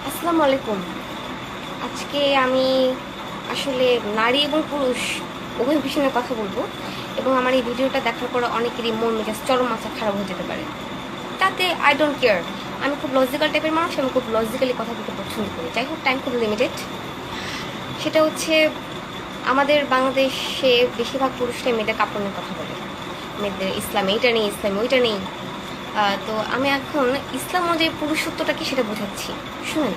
আসসালামু আলাইকুম। আজকে আমি আসলে নারী এবং পুরুষ উভয় বিষয়ে কথা বলবো, এবং আমার এই ভিডিওটা দেখার পর অনেকেরই মন মেজাজ চরম মাথা খারাপ হয়ে যেতে পারে। তাতে আই ডোন্ট কেয়ার। আমি খুব লজিক্যাল টাইপের মানুষ, আমি খুব লজিক্যালি কথা বলতে পছন্দ করি। যাই হোক, টাইম খুব লিমিটেড। সেটা হচ্ছে, আমাদের বাংলাদেশে বেশিরভাগ পুরুষরাই মেয়েদের কাপড় নিয়ে কথা বলে। মেয়েদের ইসলাম এইটা নেই, ইসলাম ওইটা নেই। তো আমি এখন ইসলাম অনুযায়ী পুরুষত্বটা কি সেটা বোঝাচ্ছি, শুনেন।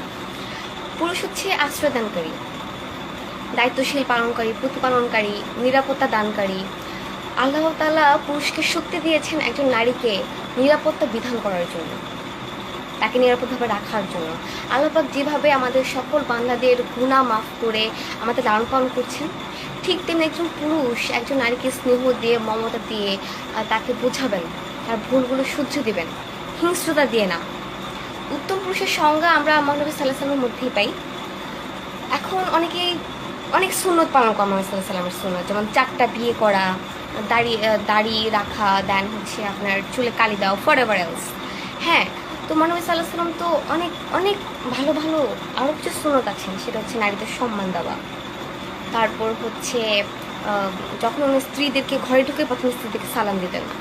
পুরুষ হচ্ছে আশ্রয়দানকারী, দায়িত্বশীল পালনকারী, প্রতিপালনকারী, নিরাপত্তা দানকারী। আল্লাহ তাআলা পুরুষকে শক্তি দিয়েছেন একজন নারীকে নিরাপত্তা বিধান করার জন্য, তাকে নিরাপদভাবে রাখার জন্য। আল্লাহ পাক যেভাবে আমাদের সকল বান্দাদের গুনাহ মাফ করে আমাদের লালন পালন করছেন, ঠিক তেমনি একজন পুরুষ একজন নারীকে স্নেহ দিয়ে, মমতা দিয়ে তাকে বোঝাবেন, তার ভুলগুলো শুধরে দিবেন, হিংস্রতা দিয়ে না। উত্তম পুরুষের সংজ্ঞা আমরা মহানবী সাল্লাল্লাহু আলাইহি ওয়াসাল্লামের মধ্যেই পাই। এখন অনেকেই অনেক সুন্নত পালন করে মহানবী সাল্লাল্লাহু আলাইহি ওয়াসাল্লামের সুন্নত, যেমন 4টা বিয়ে করা, দাড়ি দাড়ি রাখা, দেন হচ্ছে আপনার চুলে কালি দাও, ফর এভার এলস। হ্যাঁ, তো মহানবী সাল্লাল্লাহু আলাইহি ওয়াসাল্লাম তো অনেক অনেক ভালো ভালো আরও কিছু সুন্নত আছেন। সেটা হচ্ছে নারীদের সম্মান দেওয়া। তারপর হচ্ছে যখন উনি স্ত্রীদেরকে ঘরে ঢুকে প্রথম স্ত্রীদেরকে সালাম দিতেন না।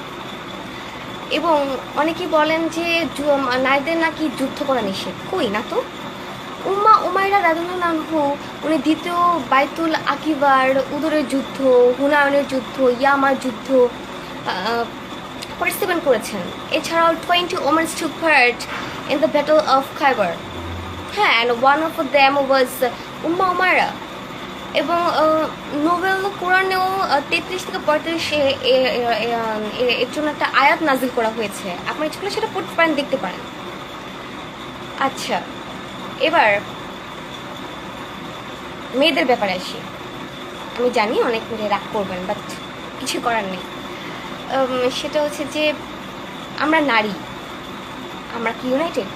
এবং অনেকেই বলেন যে নারীদের নাকি যুদ্ধ করা নিষেধ। কই না তো। উম্মা উমাইরা রাদিয়াল্লাহু আনহু উনি দ্বিতীয় বাইতুল আকিবার, উদরের যুদ্ধ, হুনায়নের যুদ্ধ, ইয়ামার যুদ্ধ পার্টিসিপেট করেছেন। এছাড়াও 20 women's took part in the battle of Khaybar. হ্যাঁ, and one of them was Umma Umaira. এবং নোবেল কোরআনেও 33 থেকে 35 এর জন্য একটা আয়াত নাজিল করা হয়েছে। আপনার ইচ্ছে করলে সেটা পড়তে পারেন, দেখতে পারেন। আচ্ছা, এবার মেয়েদের ব্যাপারে আসি। আমি জানি অনেক মেয়ে রাগ করবেন, বাট কিছু করার নেই। সেটা হচ্ছে যে আমরা নারী, আমরা কি ইউনাইটেড?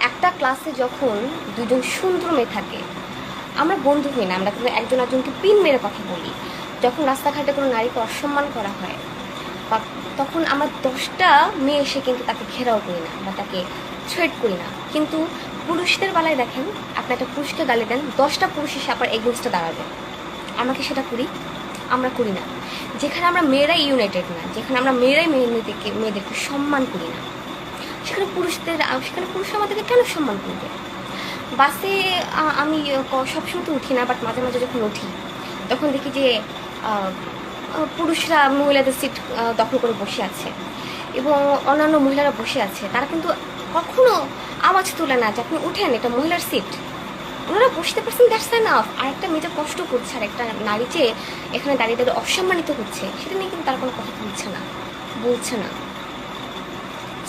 একটা ক্লাসে যখন দুজন সুন্দর মেয়ে থাকে, আমরা বন্ধু হই না, আমরা কিন্তু একজন একজনকে পিন মেরে কথা বলি। যখন রাস্তাঘাটে কোনো নারীকে অসম্মান করা হয়, বা তখন আমরা 10টা মেয়ে এসে কিন্তু তাকে ঘেরাও করি না বা তাকে থ্রেট করি না। কিন্তু পুরুষদের বেলায় দেখেন, আপনি একটা পুরুষকে গালি দেন, 10টা পুরুষ এসে আপনার এগেনস্টে দাঁড়াবে। আমরা কি সেটা করি? আমরা করি না। যেখানে আমরা মেয়েরাই ইউনাইটেড না, যেখানে আমরা মেয়েরাই মেয়েদেরকে সম্মান করি না, সেখানে পুরুষ আমাদেরকে কেন সম্মান করবে? বাসে আমি সবসময় তো উঠি না, বাট মাঝে মাঝে যখন উঠি তখন দেখি যে পুরুষরা মহিলাদের সিট দখল করে বসে আছে, এবং অন্যান্য মহিলারা বসে আছে। তারা কিন্তু কখনো আওয়াজ তোলে না যে আপনি উঠেন, এটা মহিলার সিট। ওনারা বসতে পারছেন, দ্যাটস এনাফ। আর একটা মেয়ে যে কষ্ট করছে, আর একটা নারী যে এখানে দাঁড়িয়ে দাঁড়িয়ে অসম্মানিত হচ্ছে, সেটা নিয়ে কিন্তু তারা কোনো কথা বলছে না।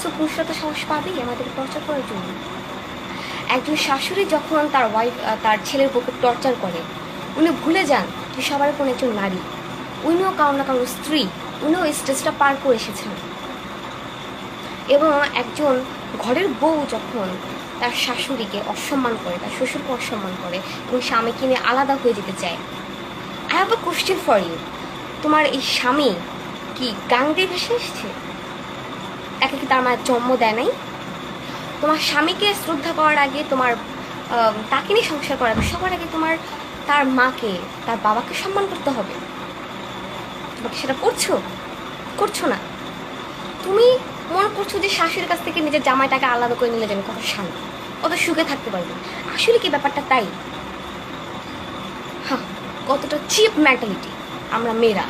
সো পুরুষরা তো সাহস পাবেই আমাদেরকে টর্চার করার জন্য। একজন শাশুড়ি যখন তার ছেলের বউকে টর্চার করে, উনি ভুলে যান যে সবার কোন একজন নারী, উনিও কারো না কারো স্ত্রী, উনিও এই স্টেজটা পার করে এসেছেন। এবং একজন ঘরের বউ যখন তার শাশুড়িকে অসম্মান করে, তার শ্বশুরকে অসম্মান করে, এবং স্বামীকে নিয়ে আলাদা হয়ে যেতে চায়, I have a question for you. তোমার এই স্বামী কি গাং দিয়ে ভেসে এসছে? তাকে কি তার মায়ের জন্ম দেয় নাই? তোমার স্বামীকে শ্রদ্ধা করার আগে, তাকে নিয়ে সংসার করার আগে, সবার আগে তার মাকে, তার বাবাকে সম্মান করতে হবে। তোমাকে সেটা করছো না। তুমি মনে করছো যে শাশুড়ির কাছ থেকে নিজের জামাইটাকে আলাদা করে নিলে যেন কত শান্তি, কত সুখে থাকতে পারবে। আসলে কি ব্যাপারটা তাই? হ্যাঁ, কতটা চিপ মেন্টালিটি আমরা মেয়েরা।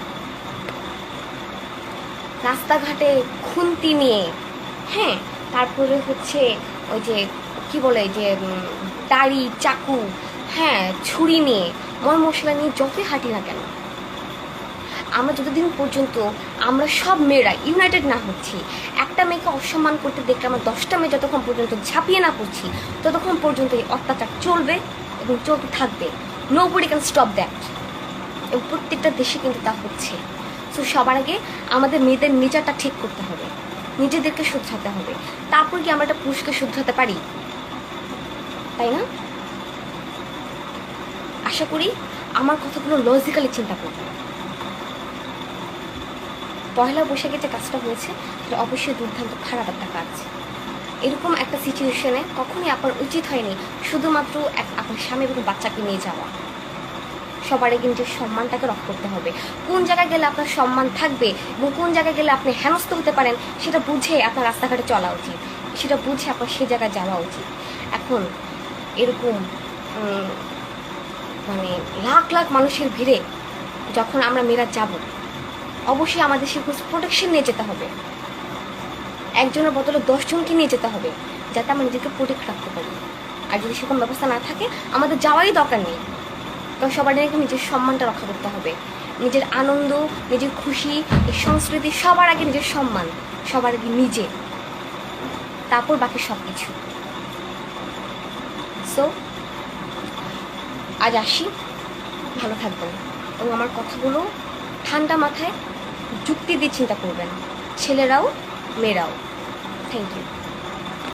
রাস্তাঘাটে খুন্তি নিয়ে, হ্যাঁ, তারপরে হচ্ছে ওই যে কি বলে যে দাড়ি, চাকু, হ্যাঁ, ছুরি নিয়ে, মশলা নিয়ে যতই হাঁটি না কেন, আমরা যতদিন পর্যন্ত আমরা সব মেয়েরা ইউনাইটেড না হচ্ছি, একটা মেয়েকে অসম্মান করতে দেখলে আমরা 10টা মেয়ে যতক্ষণ পর্যন্ত ঝাঁপিয়ে না পড়ছি, ততক্ষণ পর্যন্ত এই অত্যাচার চলবে এবং চলতে থাকবে। Nobody can stop that. এবং প্রত্যেকটা দেশে কিন্তু তা হচ্ছে। সো সবার আগে আমাদের মেয়েদের নিজেরটা ঠিক করতে হবে, নিজেদেরকে শুধরাতে হবে। তারপর কি আমরা একটা পুরুষকে শুধরাতে পারি, তাই না? আশা করি আমার কথাগুলো লজিক্যালি চিন্তা করবে। পয়লা বৈশাখে যে কাজটা হয়েছে সেটা অবশ্যই দুর্দান্ত খারাপ একটা কাজ। এরকম একটা সিচুয়েশনে কখনোই আপনার উচিত হয়নি শুধুমাত্র আপনার স্বামী এবং বাচ্চাকে নিয়ে যাওয়া। সবারই কিন্তু সম্মানটাকে রক্ষা করতে হবে। কোন জায়গায় গেলে আপনার সম্মান থাকবে এবং কোন জায়গায় গেলে আপনি হেনস্থ হতে পারেন সেটা বুঝে আপনার রাস্তাঘাটে চলা উচিত, সেটা বুঝে আপনার সে জায়গায় যাওয়া উচিত। এখন এরকম মানে লাখ লাখ মানুষের ভিড়ে যখন আমরা মেয়েরা যাব, অবশ্যই আমাদের সেরকম প্রোটেকশন নিয়ে যেতে হবে। একজনের বদলে 10 জনকে নিয়ে যেতে হবে যাতে আমরা নিজেকে প্রোটেক্ট রাখতে পারি। আর যদি সেরকম ব্যবস্থা না থাকে আমাদের যাওয়ারই দরকার নেই। কারণ সবার আগে নিজের সম্মানটা রক্ষা করতে হবে, নিজের আনন্দ, নিজের খুশি, এই সংস্কৃতি, সবার আগে নিজের সম্মান, সবার আগে নিজে, তারপর বাকি সব কিছু। সো আজ আসি, ভালো থাকবেন এবং আমার কথাগুলো ঠান্ডা মাথায় যুক্তি দিয়ে চিন্তা করবেন, ছেলেরাও মেয়েরাও। Thank you.